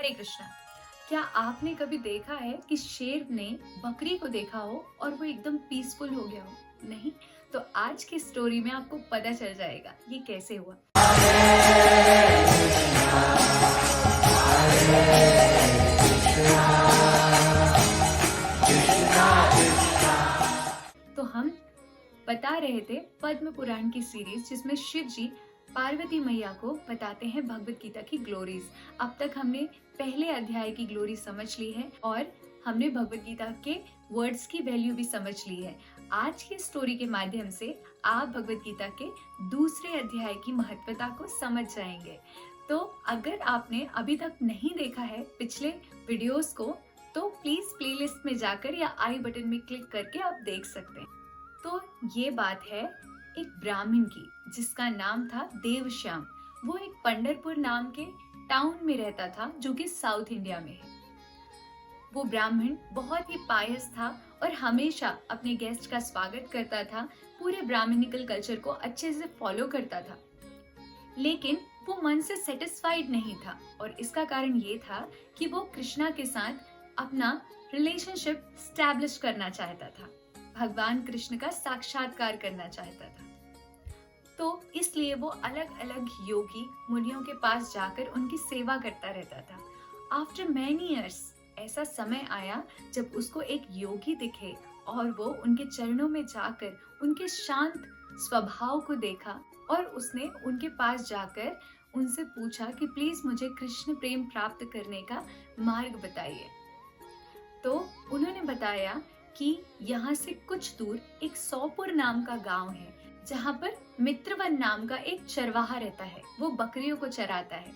हरे कृष्णा। क्या आपने कभी देखा है कि शेर ने बकरी को देखा हो और वो एकदम पीसफुल हो गया हो? नहीं? तो आज की स्टोरी में आपको पता चल जाएगा ये कैसे हुआ। तो हम बता रहे थे पद्म पुराण की सीरीज, जिसमें शिव जी पार्वती मैया को बताते हैं भगवत गीता की ग्लोरीज। अब तक हमने पहले अध्याय की ग्लोरी समझ ली है और हमने भगवत गीता के वर्ड्स की वैल्यू भी समझ ली है। आज की स्टोरी के माध्यम से आप भगवत गीता के दूसरे अध्याय की महत्वता को समझ जाएंगे। तो अगर आपने अभी तक नहीं देखा है पिछले वीडियोस को, तो प्लीज प्लेलिस्ट में जाकर या आई बटन में क्लिक करके आप देख सकते हैं। तो ये बात है एक ब्राह्मण की, जिसका नाम था देवश्याम। वो एक पंढरपुर नाम के टाउन में रहता था, जो कि साउथ इंडिया में है। वो ब्राह्मण बहुत ही पायस था और हमेशा अपने गेस्ट का स्वागत करता था, पूरे ब्राह्मणिकल कल्चर को अच्छे से फॉलो करता था। लेकिन वो मन से सेटिस्फाइड नहीं था और इसका कारण ये था कि वो कृष्णा के साथ अपना रिलेशनशिप स्टैब्लिश करना चाहता था, भगवान कृष्ण का साक्षात्कार करना चाहता था। तो इसलिए वो अलग अलग योगी मुनियों के पास जाकर उनकी सेवा करता रहता था। आफ्टर मैनी ईयर्स ऐसा समय आया जब उसको एक योगी दिखे और वो उनके चरणों में जाकर उनके शांत स्वभाव को देखा और उसने उनके पास जाकर उनसे पूछा कि प्लीज मुझे कृष्ण प्रेम प्राप्त करने का मार्ग बताइए। तो उन्होंने बताया कि यहाँ से कुछ दूर एक सौपुर नाम का गांव है, जहाँ पर मित्रवन नाम का एक चरवाहा रहता है। वो बकरियों को चराता है।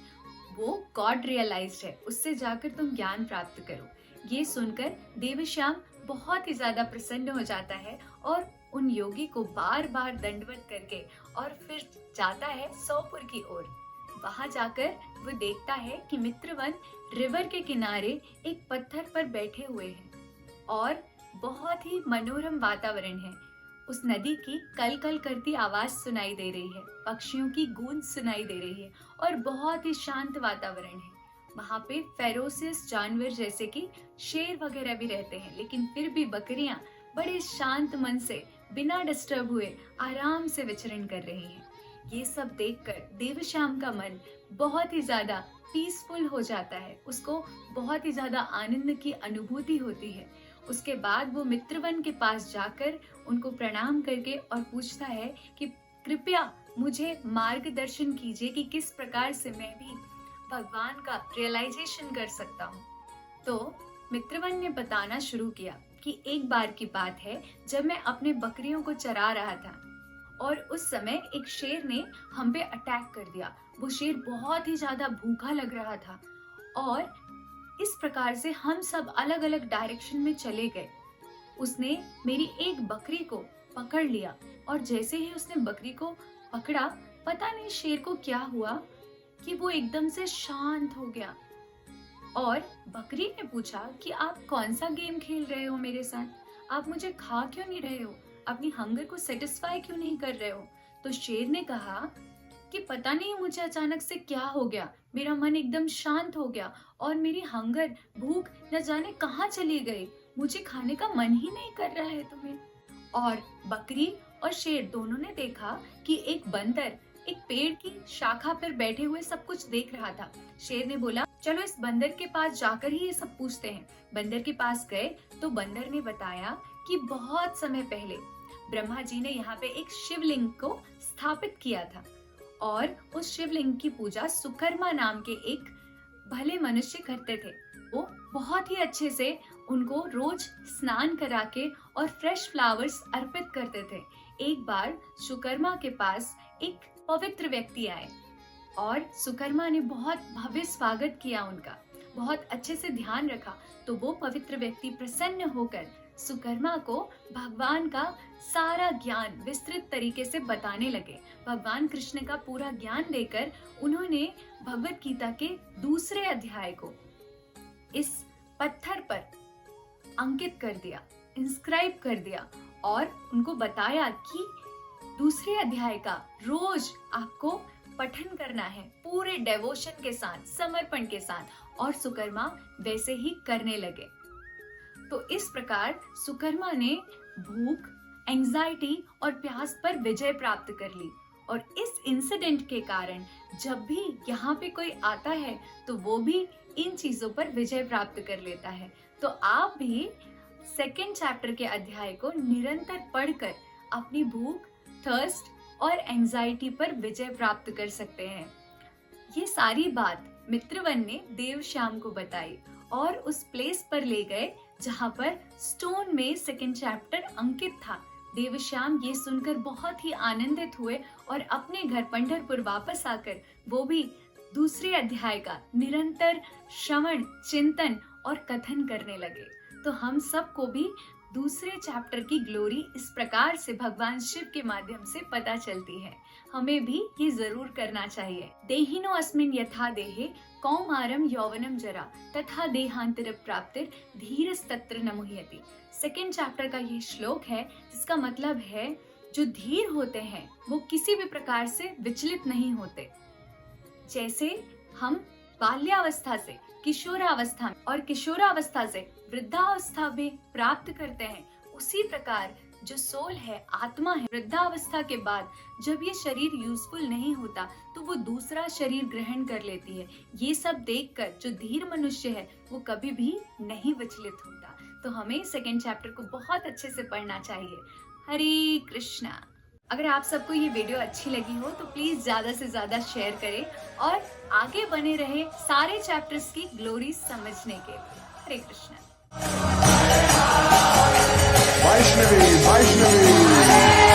वो गॉड रियलाइज्ड है, उससे जाकर तुम ज्ञान प्राप्त करो। ये सुनकर देवश्याम बहुत ही ज्यादा प्रसन्न हो जाता है और उन योगी को बार बार दंडवत करके और फिर जाता है सौपुर की ओर। वहां जाकर वो देखता है कि मित्रवन रिवर के किनारे एक पत्थर पर बैठे हुए हैं और बहुत ही मनोरम वातावरण है। उस नदी की कल कल करती आवाज सुनाई दे रही है, पक्षियों की गूंज सुनाई दे रही है और बहुत ही शांत वातावरण है। वहां पे फेरोसियस जानवर जैसे कि शेर वगैरह भी रहते हैं, लेकिन फिर भी बकरियां बड़े शांत मन से बिना डिस्टर्ब हुए आराम से विचरण कर रही हैं। ये सब देखकर देवश्याम का मन बहुत ही ज्यादा पीसफुल हो जाता है। उसको बहुत ही ज्यादा आनंद की अनुभूति होती है। उसके बाद वो मित्रवन के पास जाकर उनको प्रणाम करके और पूछता है कि कृपया मुझे मार्गदर्शन कीजिए कि किस प्रकार से मैं भी भगवान का रियलाइजेशन कर सकता हूँ। तो मित्रवन ने बताना शुरू किया कि एक बार की बात है जब मैं अपने बकरियों को चरा रहा था और उस समय एक शेर ने हम पे अटैक कर दिया। वो शेर बहुत ही ज्यादा भूखा लग रहा था और इस प्रकार से हम सब अलग अलग डायरेक्शन में चले गए। उसने मेरी एक बकरी को पकड़ लिया और जैसे ही उसने बकरी को पकड़ा, पता नहीं शेर को क्या हुआ कि वो एकदम से शांत हो गया और बकरी ने पूछा कि आप कौन सा गेम खेल रहे हो मेरे साथ? आप मुझे खा क्यों नहीं रहे हो? अपनी हंगर को सेटिस्फाई क्यों नहीं कर रहे हो? तो शेर ने कहा कि पता नहीं मुझे अचानक से क्या हो गया, मेरा मन एकदम शांत हो गया और मेरी हंगर भूख न जाने कहाँ चली गई। मुझे खाने का मन ही नहीं कर रहा है तुम्हें। और बकरी और शेर दोनों ने देखा कि एक बंदर एक पेड़ की शाखा पर बैठे हुए सब कुछ देख रहा था। शेर ने बोला चलो इस बंदर के पास जाकर ही ये सब पूछते हैं। बंदर के पास गए तो बंदर ने बताया कि बहुत समय पहले ब्रह्मा जी ने यहाँ पे एक शिवलिंग को स्थापित किया था और उस शिवलिंग की पूजा सुकर्मा नाम के एक भले मनुष्य करते थे। वो बहुत ही अच्छे से उनको रोज स्नान करा के और फ्रेश फ्लावर्स अर्पित करते थे। एक बार सुकर्मा के पास एक पवित्र व्यक्ति आए और सुकर्मा ने बहुत भव्य स्वागत किया उनका, बहुत अच्छे से ध्यान रखा। तो वो पवित्र व्यक्ति प्रसन्न होकर सुकर्मा को भगवान का सारा ज्ञान विस्तृत तरीके से बताने लगे। भगवान कृष्ण का पूरा ज्ञान देकर उन्होंने भगवत गीता के दूसरे अध्याय को इस पत्थर पर अंकित कर दिया, इंस्क्राइब कर दिया और उनको बताया कि दूसरे अध्याय का रोज आपको पठन करना है पूरे डेवोशन के साथ, समर्पण के साथ, और सुकर्मा वैसे ही करने लगे। तो इस प्रकार सुकर्मा ने भूख, एंजाइटी और प्यास पर विजय प्राप्त कर ली। और इस इंसिडेंट के कारण जब भी यहाँ पे कोई आता है तो वो भी इन चीजों पर विजय प्राप्त कर लेता है। तो आप भी सेकेंड चैप्टर के अध्याय को निरंतर पढ़कर अपनी भूख, थर्स्ट और एंजाइटी पर विजय प्राप्त कर सकते हैं। ये सारी बात मित्रवन ने देवश्याम को बताई और उस प्लेस पर ले गए जहाँ पर स्टोन में सेकेंड चैप्टर अंकित था। देवश्याम ये सुनकर बहुत ही आनंदित हुए और अपने घर पंढरपुर वापस आकर वो भी दूसरे अध्याय का निरंतर श्रवण, चिंतन और कथन करने लगे। तो हम सबको भी दूसरे चैप्टर की ग्लोरी इस प्रकार से भगवान शिव के माध्यम से पता चलती है। हमें भी ये जरूर करना चाहिए। देहिनो अस्मिन् यथा देहे कौमारम यौवनम जरा तथा देहांतर प्राप्तिर धीरस्तत्र न मुह्यति। सेकेंड चैप्टर का ये श्लोक है जिसका मतलब है जो धीर होते हैं वो किसी भी प्रकार से विचलित नहीं होते। जैसे हम बाल्यावस्था से किशोरावस्था और किशोरावस्था से वृद्धावस्था में प्राप्त करते हैं, उसी प्रकार जो सोल है, आत्मा है, वृद्धावस्था के बाद जब ये शरीर यूजफुल नहीं होता तो वो दूसरा शरीर ग्रहण कर लेती है। ये सब देखकर जो धीर मनुष्य है वो कभी भी नहीं विचलित होता। तो हमें सेकेंड चैप्टर को बहुत अच्छे से पढ़ना चाहिए। हरे कृष्णा। अगर आप सबको ये वीडियो अच्छी लगी हो तो प्लीज ज्यादा से ज्यादा शेयर करें और आगे बने रहे सारे चैप्टर्स की ग्लोरी समझने के लिए। हरे कृष्णा। वैष्णवी वैष्णवी।